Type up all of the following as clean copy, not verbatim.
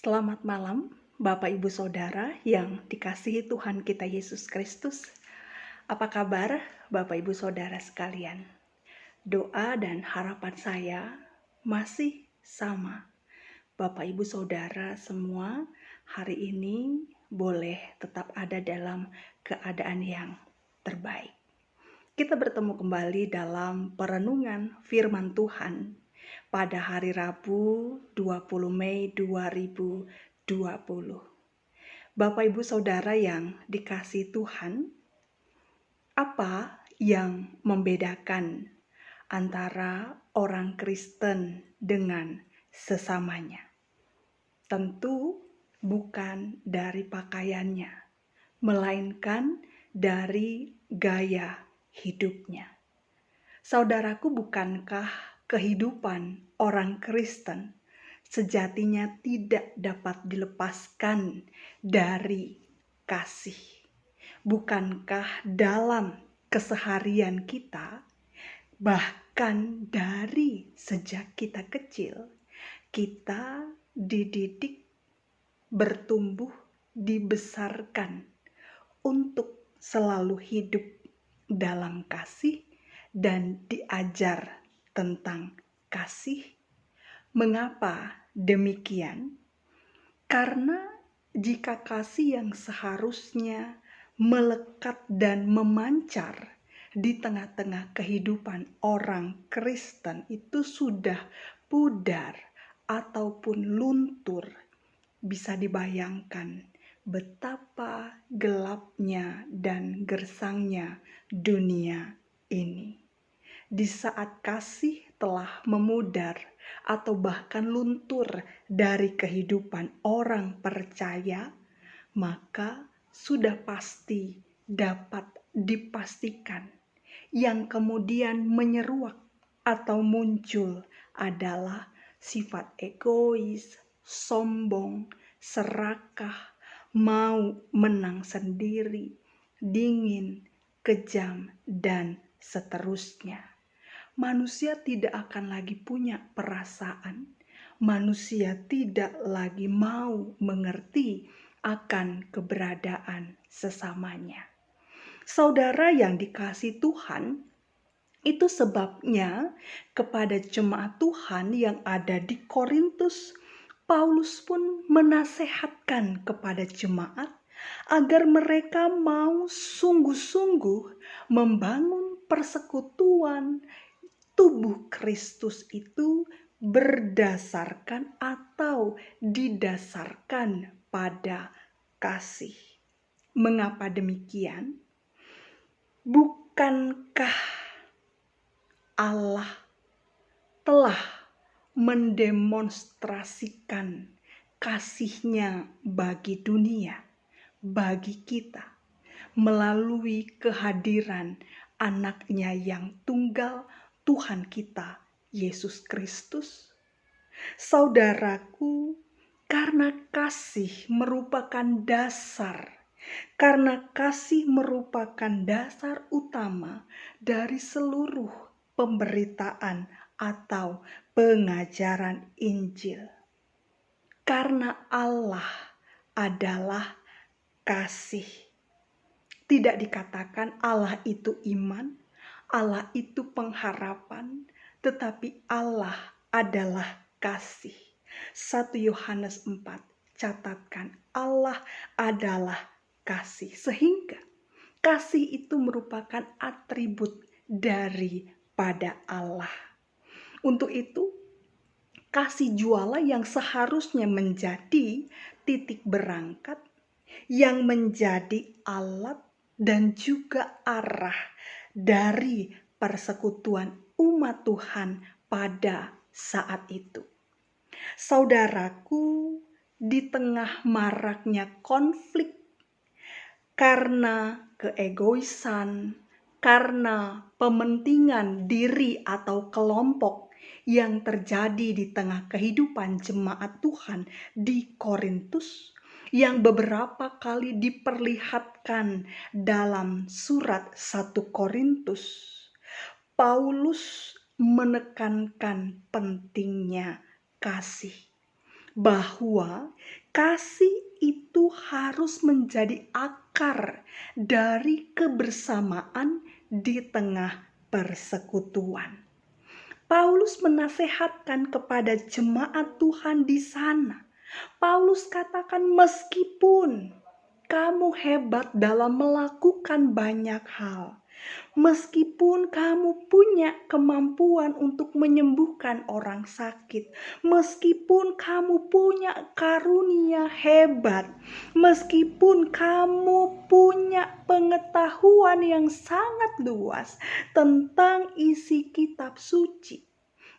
Selamat malam, Bapak Ibu Saudara yang dikasihi Tuhan kita Yesus Kristus. Apa kabar Bapak Ibu Saudara sekalian? Doa dan harapan saya masih sama. Bapak Ibu Saudara semua hari ini boleh tetap ada dalam keadaan yang terbaik. Kita bertemu kembali dalam perenungan firman Tuhan pada hari Rabu 20 Mei 2020. Bapak Ibu Saudara yang dikasihi Tuhan, apa yang membedakan antara orang Kristen dengan sesamanya? Tentu bukan dari pakaiannya, melainkan dari gaya hidupnya. Saudaraku, bukankah kehidupan orang Kristen sejatinya tidak dapat dilepaskan dari kasih? Bukankah dalam keseharian kita, bahkan dari sejak kita kecil, kita dididik, bertumbuh, dibesarkan untuk selalu hidup dalam kasih dan diajar tentang kasih? Mengapa demikian? Karena jika kasih yang seharusnya melekat dan memancar di tengah-tengah kehidupan orang Kristen itu sudah pudar ataupun luntur, bisa dibayangkan betapa gelapnya dan gersangnya dunia ini. Di saat kasih telah memudar atau bahkan luntur dari kehidupan orang percaya, maka sudah pasti dapat dipastikan yang kemudian menyeruak atau muncul adalah sifat egois, sombong, serakah, mau menang sendiri, dingin, kejam, dan seterusnya. Manusia tidak akan lagi punya perasaan. Manusia tidak lagi mau mengerti akan keberadaan sesamanya. Saudara yang dikasihi Tuhan, itu sebabnya kepada jemaat Tuhan yang ada di Korintus, Paulus pun menasehatkan kepada jemaat agar mereka mau sungguh-sungguh membangun persekutuan tubuh Kristus itu berdasarkan atau didasarkan pada kasih. Mengapa demikian? Bukankah Allah telah mendemonstrasikan kasih-Nya bagi dunia, bagi kita, melalui kehadiran Anak-Nya yang tunggal, Tuhan kita, Yesus Kristus? Saudaraku, karena kasih merupakan dasar, karena kasih merupakan dasar utama dari seluruh pemberitaan atau pengajaran Injil. Karena Allah adalah kasih. Tidak dikatakan Allah itu iman, Allah itu pengharapan, tetapi Allah adalah kasih. 1 Yohanes 4, catatkan, Allah adalah kasih. Sehingga kasih itu merupakan atribut daripada Allah. Untuk itu, kasih jualah yang seharusnya menjadi titik berangkat, yang menjadi alat dan juga arah dari persekutuan umat Tuhan pada saat itu. Saudaraku, di tengah maraknya konflik karena keegoisan, karena pementingan diri atau kelompok yang terjadi di tengah kehidupan jemaat Tuhan di Korintus, yang beberapa kali diperlihatkan dalam surat 1 Korintus, Paulus menekankan pentingnya kasih. bahwa kasih itu harus menjadi akar dari kebersamaan di tengah persekutuan. Paulus menasehatkan kepada jemaat Tuhan di sana. Paulus katakan, meskipun kamu hebat dalam melakukan banyak hal, meskipun kamu punya kemampuan untuk menyembuhkan orang sakit, meskipun kamu punya karunia hebat, meskipun kamu punya pengetahuan yang sangat luas tentang isi kitab suci,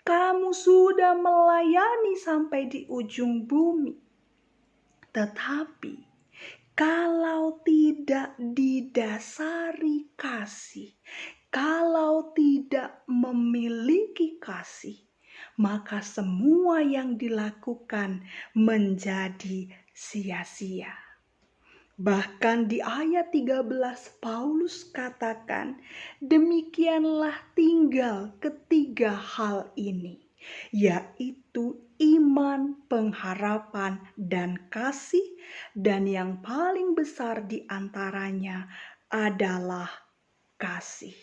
kamu sudah melayani sampai di ujung bumi, tetapi kalau tidak didasari kasih, kalau tidak memiliki kasih, maka semua yang dilakukan menjadi sia-sia. Bahkan di ayat 13 Paulus katakan, demikianlah tinggal ketiga hal ini, yaitu iman, pengharapan, dan kasih, dan yang paling besar di antaranya adalah kasih.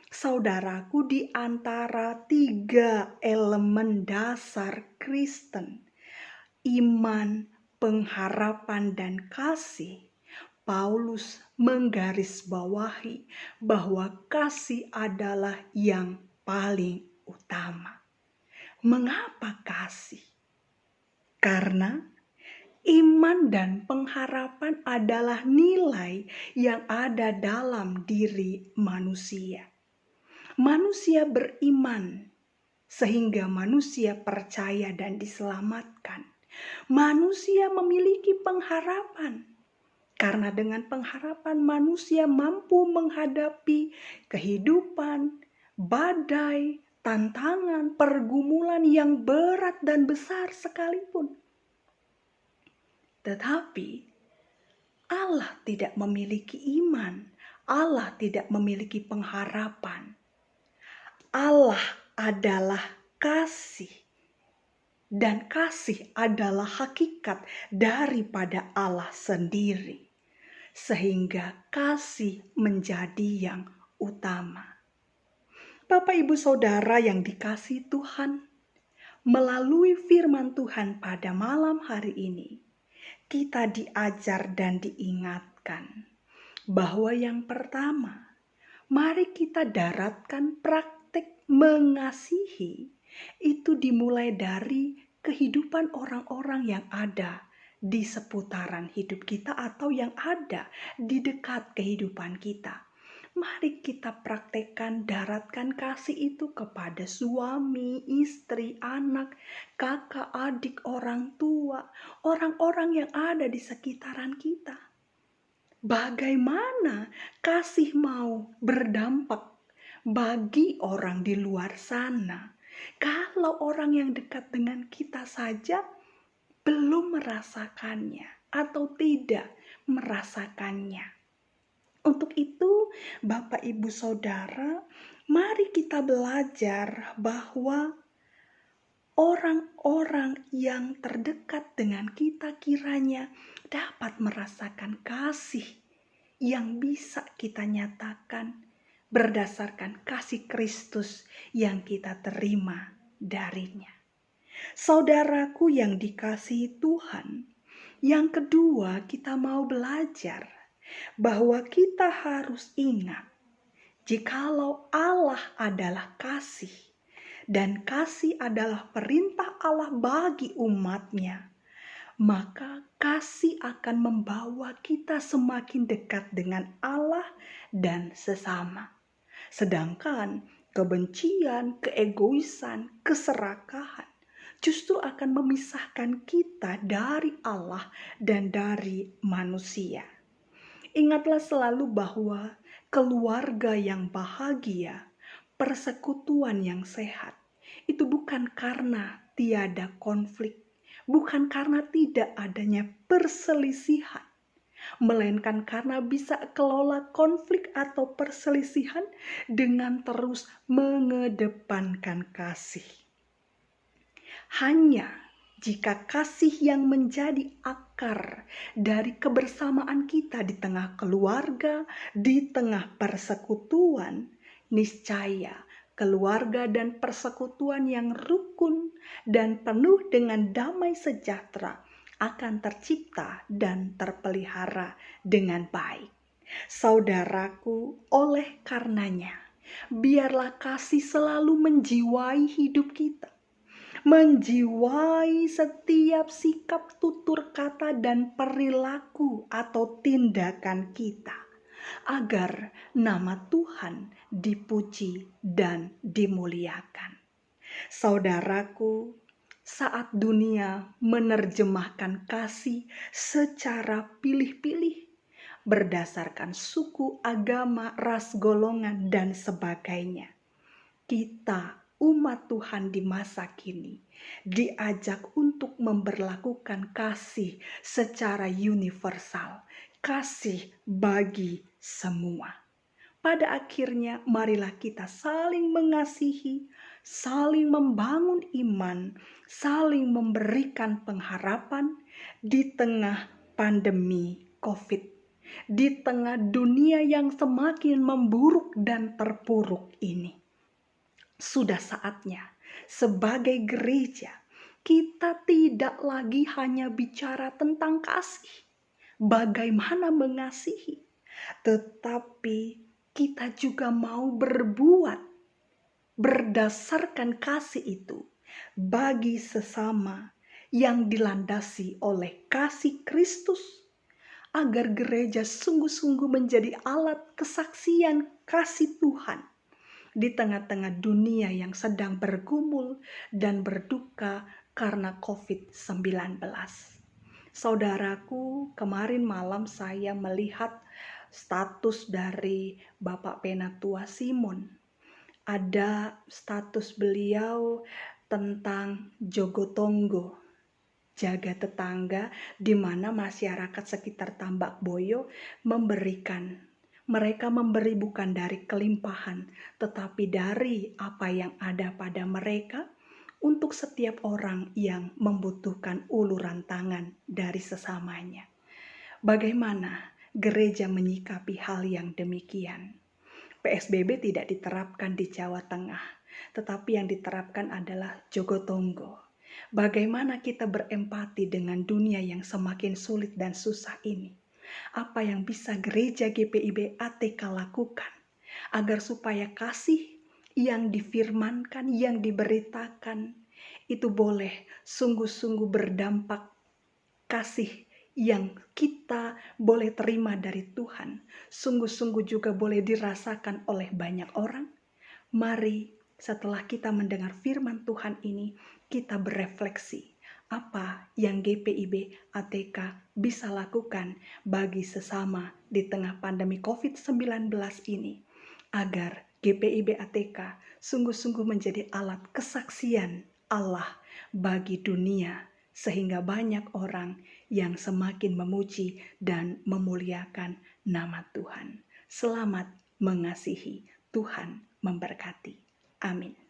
Saudaraku, di antara tiga elemen dasar Kristen, iman, pengharapan, dan kasih, Paulus menggarisbawahi bahwa kasih adalah yang paling utama. Mengapa kasih? Karena iman dan pengharapan adalah nilai yang ada dalam diri manusia. Manusia beriman sehingga manusia percaya dan diselamatkan. Manusia memiliki pengharapan, karena dengan pengharapan manusia mampu menghadapi kehidupan, badai, tantangan, pergumulan yang berat dan besar sekalipun. Tetapi Allah tidak memiliki iman, Allah tidak memiliki pengharapan. Allah adalah kasih. Dan kasih adalah hakikat daripada Allah sendiri. Sehingga kasih menjadi yang utama. Bapak, Ibu, Saudara yang dikasihi Tuhan, melalui firman Tuhan pada malam hari ini, kita diajar dan diingatkan bahwa yang pertama, mari kita daratkan praktik mengasihi. Itu dimulai dari kehidupan orang-orang yang ada di seputaran hidup kita atau yang ada di dekat kehidupan kita. Mari kita praktekkan, daratkan kasih itu kepada suami, istri, anak, kakak, adik, orang tua, orang-orang yang ada di sekitaran kita. Bagaimana kasih mau berdampak bagi orang di luar sana? Kalau orang yang dekat dengan kita saja belum merasakannya atau tidak merasakannya. Untuk itu, Bapak, Ibu, Saudara, mari kita belajar bahwa orang-orang yang terdekat dengan kita kiranya dapat merasakan kasih yang bisa kita nyatakan berdasarkan kasih Kristus yang kita terima darinya. Saudaraku yang dikasihi Tuhan, yang kedua kita mau belajar bahwa kita harus ingat jikalau Allah adalah kasih dan kasih adalah perintah Allah bagi umatnya, maka kasih akan membawa kita semakin dekat dengan Allah dan sesama. Sedangkan kebencian, keegoisan, keserakahan justru akan memisahkan kita dari Allah dan dari manusia. Ingatlah selalu bahwa keluarga yang bahagia, persekutuan yang sehat, itu bukan karena tiada konflik, bukan karena tidak adanya perselisihan, melainkan karena bisa kelola konflik atau perselisihan dengan terus mengedepankan kasih. Hanya Jika kasih yang menjadi akar dari kebersamaan kita di tengah keluarga, di tengah persekutuan, niscaya keluarga dan persekutuan yang rukun dan penuh dengan damai sejahtera akan tercipta dan terpelihara dengan baik. Saudaraku, oleh karenanya, biarlah kasih selalu menjiwai hidup kita, menjiwai setiap sikap, tutur kata, dan perilaku atau tindakan kita, agar nama Tuhan dipuji dan dimuliakan. Saudaraku, saat dunia menerjemahkan kasih secara pilih-pilih, berdasarkan suku, agama, ras, golongan, dan sebagainya, kita umat Tuhan di masa kini diajak untuk memberlakukan kasih secara universal, kasih bagi semua. Pada akhirnya marilah kita saling mengasihi, saling membangun iman, saling memberikan pengharapan di tengah pandemi COVID, di tengah dunia yang semakin memburuk dan terpuruk ini. Sudah saatnya sebagai gereja kita tidak lagi hanya bicara tentang kasih, bagaimana mengasihi, tetapi kita juga mau berbuat berdasarkan kasih itu bagi sesama yang dilandasi oleh kasih Kristus, agar gereja sungguh-sungguh menjadi alat kesaksian kasih Tuhan di tengah-tengah dunia yang sedang bergumul dan berduka karena COVID-19. Saudaraku, kemarin malam saya melihat status dari Bapak Penatua Simon. Ada status beliau tentang Jogotongo, jaga tetangga, di mana masyarakat sekitar Tambak Boyo mereka memberi bukan dari kelimpahan, tetapi dari apa yang ada pada mereka untuk setiap orang yang membutuhkan uluran tangan dari sesamanya. Bagaimana gereja menyikapi hal yang demikian? PSBB tidak diterapkan di Jawa Tengah, tetapi yang diterapkan adalah Jogotongo. Bagaimana kita berempati dengan dunia yang semakin sulit dan susah ini? Apa yang bisa gereja GPIB ATK lakukan agar supaya kasih yang difirmankan, yang diberitakan itu boleh sungguh-sungguh berdampak, kasih yang kita boleh terima dari Tuhan sungguh-sungguh juga boleh dirasakan oleh banyak orang. Mari setelah kita mendengar firman Tuhan ini, kita berefleksi apa yang GPIB ATK bisa lakukan bagi sesama di tengah pandemi COVID-19 ini, agar GPIB ATK sungguh-sungguh menjadi alat kesaksian Allah bagi dunia, sehingga banyak orang yang semakin memuji dan memuliakan nama Tuhan. Selamat mengasihi, Tuhan memberkati. Amin.